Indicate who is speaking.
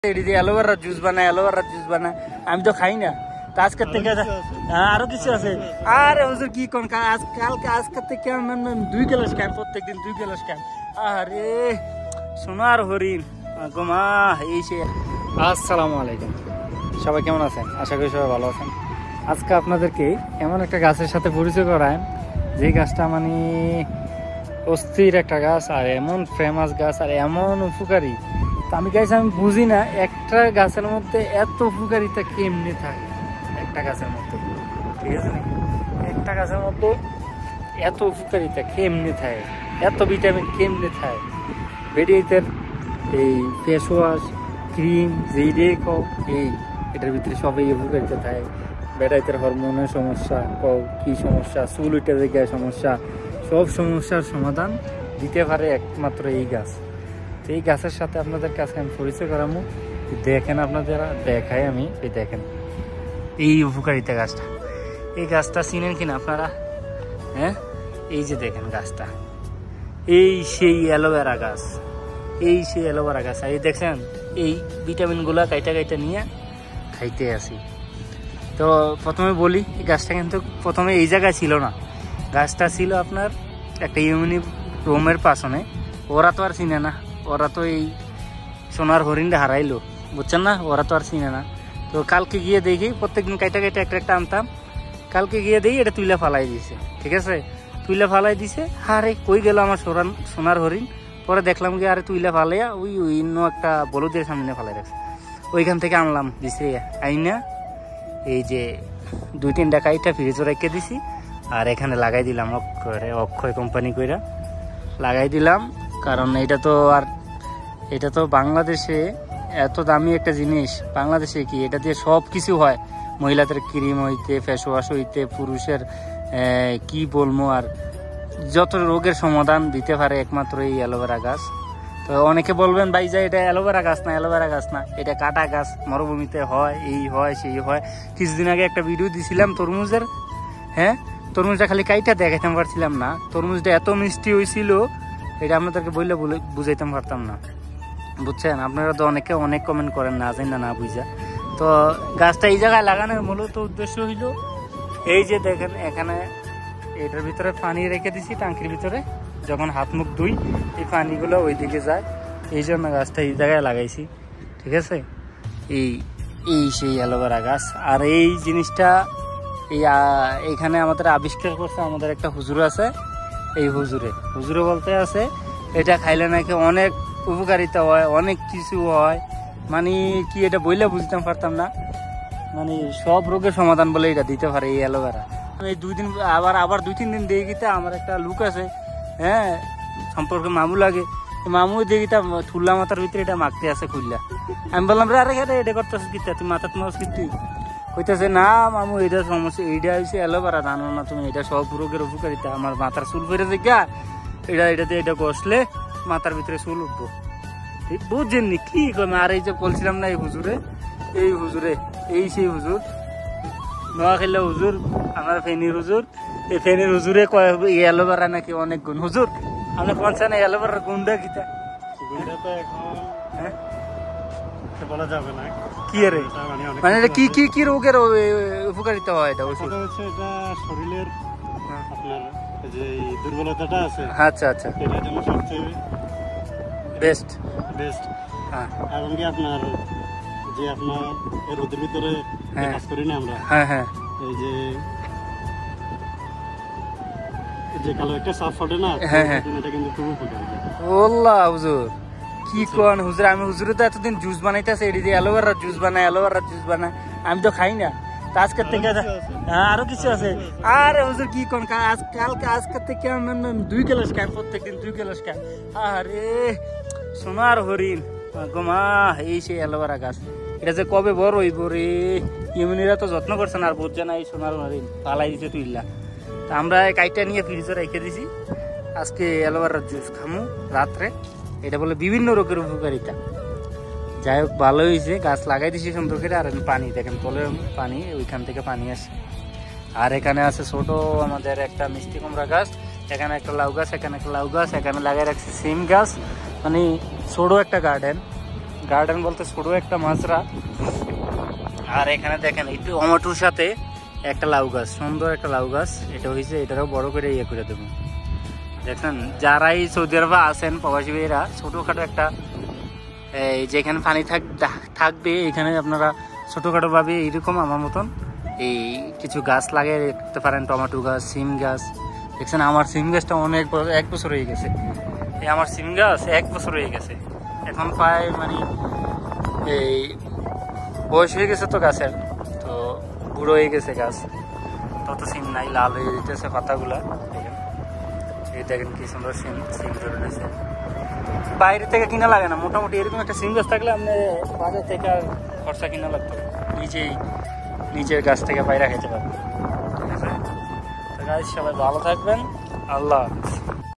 Speaker 1: Aloe vera juice বানায়, aloe vera juice বানায়, আমি তো খাই না। আজকের থেকে আরো কিছু আছে। আরে হুজুর কি কোন আজকের থেকে 2 গ্লাস খাই, প্রত্যেকদিন 2 গ্লাস খাই। আরে সোনার হরিণ গোমা এই সে। আসসালামু আলাইকুম, সবাই কেমন আছেন? আশা করি সবাই ভালো আছেন। আজকে আপনাদেরকে এমন একটা গাছের সাথে পরিচয় করায়, যে গাছটা মানে অস্থির একটা গাছ, আর এমন ফেমাস গাছ, আর এমন উপকারী। আমি গাছ আমি বুঝি না একটা গাছের মধ্যে এত উপকারিতা কেমনে থাকে। একটা গাছের মধ্যে, ঠিক আছে, একটা গাছের মধ্যে এত উপকারিতা কেমনে থাকে, এত ভিটামিন কেমনে থাকে। বেডিয়েতের এই ফেস ওয়াশ, ক্রিম যেই দেখো এই এটার ভিতরে সবই উপকারিতা থাকে। বেড়াইতের হরমোনের সমস্যা, কি সমস্যা, চুল উঠে জায়গায় সমস্যা, সব সমস্যার সমাধান দিতে পারে একমাত্র এই গাছ। এই গাছের সাথে আপনাদের কাছে আমি পরিচয় করাবো। দেখেন আপনারা, দেখাই আমি, এই দেখেন এই উপকারিতা গাছটা। এই গাছটা চিনেন কিনা আপনারা? হ্যাঁ, এই যে দেখেন গাছটা, এই সেই অ্যালোভেরা গাছ, এই সেই অ্যালোভেরা গাছ। এই দেখছেন এই ভিটামিনগুলা কাইটা কাইটা নিয়ে খাইতে আসি। তো প্রথমে বলি, এই গাছটা কিন্তু প্রথমে এই জায়গায় ছিল না। গাছটা ছিল আপনার একটা ইউনিক রুমের পাশনে। ওরা তো আর চিনে না, ওরা তো এই সোনার হরিণটা হারাইলো, বুঝছেন না? ওরা তো আর চিনে না। তো কালকে গিয়ে দেখি, প্রত্যেকদিন কাইটা কাইটা একটা একটা আনতাম। কালকে গিয়ে দেখি এটা তুইলা ফালাই দিছে, ঠিক আছে, তুইলা ফালাই দিছে। আরে কই গেল আমার সোনার হরিণ? পরে দেখলাম কি আরে তুইলা ফালাইয়া ওই অন্য একটা বলদের সামনে ফালাই রাখছে। ওইখান থেকে আনলাম, দিছে আইনা এই যে 2-3টা কাইটা ফ্রিজে রেখে দিছি, আর এখানে লাগাই দিলাম অক্ষয় কোম্পানি কইরা লাগাই দিলাম। কারণ এটা তো বাংলাদেশে এত দামি একটা জিনিস। বাংলাদেশে কি এটা দিয়ে সব কিছু হয়, মহিলাদের ক্রিম হইতে, ফেস ওয়াশ হইতে, পুরুষের কি বলবো, আর যত রোগের সমাধান দিতে পারে একমাত্র এই অ্যালোভেরা গাছ। তো অনেকে বলবেন ভাই যে এটা অ্যালোভেরা গাছ না, অ্যালোভেরা গাছ না, এটা কাটা গাছ, মরুভূমিতে হয়, এই হয় সেই হয়। কিছুদিন আগে একটা ভিডিও দিছিলাম তরমুজের, হ্যাঁ, তরমুজটা খালি কাইটা দেখাইতে পারছিলাম না। তরমুজটা এত মিষ্টি হয়েছিল, এটা আপনাদেরকে বললে বুঝাইতে পারতাম না, বুঝছেন? আপনারা তো অনেকে অনেক কমেন্ট করেন না জানি না বুঝা। তো গাছটা এই জায়গায় লাগানোর মূলত উদ্দেশ্য হইল এই যে দেখেন, এখানে এটার ভিতরে পানি রেখে দিছি টাঙ্কির ভিতরে। যখন হাত মুখ ধুই এই পানিগুলো ওইদিকে যায়, এই জন্য গাছটা এই জায়গায় লাগাইছি, ঠিক আছে। এই সেই অ্যালোভেরা গাছ। আর এই জিনিসটা এইখানে আমাদের আবিষ্কার করছে আমাদের একটা হুজুর আছে। এই হুজুরে বলতে আছে এটা খাইলে নাকি অনেক উপকারিতা হয়, অনেক কিছু হয়। মানে কি এটা বইলে বুঝতে পারতাম না, মানে সব রোগের সমাধান বলে এটা দিতে পারে এই অ্যালোভেরা। এই 2 দিন আবার 2-3 দিন দেখিতে আমার একটা লুক আছে, হ্যাঁ, সম্পর্কে মামু লাগে। মামু দেখিতা ঠুল্লা মাথার ভিতরে এটা মাখতে আছে খুললা। আমি বললাম রে আরে এটা করতেছ কি, তুই মাথা তোমার কিন্তু কইতেছে না মামু, এটা সমস্যা, এইটা হচ্ছে অ্যালোভেরা, জানো না তুমি? এটা সব রোগের উপকারিতা। আমার মাথার চুল ফেরে গা, এটাতে এটা কষলে মাথার ভিতরে চুল উঠবো। ঠিক বুঝছেননি কি কমে? আর এই যে বলছিলাম না, এই হুজুরে এই সেই হুজুর, নোয়াখালী হুজুর, আমার ফেনীর হুজুর। এই ফেনীর হুজুরে কয় অ্যালোভেরা নাকি অনেক গুণ। হুজুর আপনি কোনছেন অ্যালোভেরার গুণটা কিতা? হ্যাঁ
Speaker 2: বলা যাবে না
Speaker 1: কি রে, মানে এটা কি রোগের উপকারিতা হয়? এটা ওষুধ
Speaker 2: হচ্ছে, এটা শরীরের আপনার যে দুর্বলতাটা আছে,
Speaker 1: আচ্ছা আচ্ছা,
Speaker 2: এটার জন্য সবচেয়ে
Speaker 1: বেস্ট।
Speaker 2: হ্যাঁ, এবং কি আপনার যে আপনার এই রোদের ভিতরে কাজ করি না আমরা,
Speaker 1: হ্যাঁ হ্যাঁ,
Speaker 2: এই যে কালো একটা সাফ ফটে না, এটা কিন্তু খুব উপকারী।
Speaker 1: ওল্লা হুজুর কি কোন হুজুর? আমি হুজুরে তো এতদিন জুস বানাইতেছে, এটি দিয়ে অ্যালোভেরা জুস বানায়, আমি তো খাই না। আজকের থেকে আরো কিছু আছে। আরে হুজুর কি কোন আজকের থেকে 2 গ্লাস খাই, প্রত্যেকদিন 2 গ্লাস খাই। আরে সোনার হরিণ গোমা এই সেই অ্যালোভেরা গাছ। এটা যে কবে বড় হইব রে, ইউনিরা তো যত্ন করছে না, আর বুঝছে না। এই সোনার হরিণ পালাই দিতে তুইলা। তা আমরা কাইটা নিয়ে ফ্রিজে রেখে দিছি। আজকে অ্যালোভেরার জুস খামু রাত্রে। এটা বলে বিভিন্ন রোগের উপকারিতা। যাই হোক, ভালো হয়েছে, গাছ লাগাই দিছি সুন্দর করে। আর পানি দেখেন, তলের পানি, ওইখান থেকে পানি আসে। আর এখানে আছে ছোট আমাদের একটা মিষ্টি কুমড়া গাছ, এখানে একটা লাউ গাছ, এখানে একটা লাউ গাছ, এখানে লাগাই রাখছি সিম গাছ। মানে ছোট একটা গার্ডেন। গার্ডেন বলতে ছোট একটা মাজরা। আর এখানে দেখেন একটু টমেটোর সাথে একটা লাউ গাছ, সুন্দর একটা লাউ গাছ, এটা হয়েছে, এটারও বড় করে ইয়ে করে দেবো। দেখছেন যারাই সৌদি আরবে আছেন প্রবাসী ভাইয়েরা, ছোটোখাটো একটা এই যেখানে পানি থাকবে এখানে আপনারা ছোটোখাটো ভাবে এইরকম আমার মতন এই কিছু গাছ লাগিয়ে রাখতে পারেন, টমেটো গাছ, সিম গাছ। দেখছেন আমার সিম গাছটা অনেক 1 বছর হয়ে গেছে, এই আমার সিম গাছ 1 বছর হয়ে গেছে, এখন প্রায় মানে এই বয়স হয়ে গেছে তো গাছের, তো বুড়ো হয়ে গেছে গাছ, তত সিম নাই, লাল হয়ে যেতেছে পাতাগুলা। এই দেখেন কি সুন্দর সিম ধরে রয়েছে, বাইরে থেকে কিনা লাগে না। মোটামুটি এরকম একটা সিম গাছ থাকলে আপনি বাজার থেকে খরচা কিনা লাগতো, নিজের গাছ থেকে বাইরে খেতে পারবেন। ঠিক আছে, তো গাছ সবাই ভালো থাকবেন, আল্লাহ।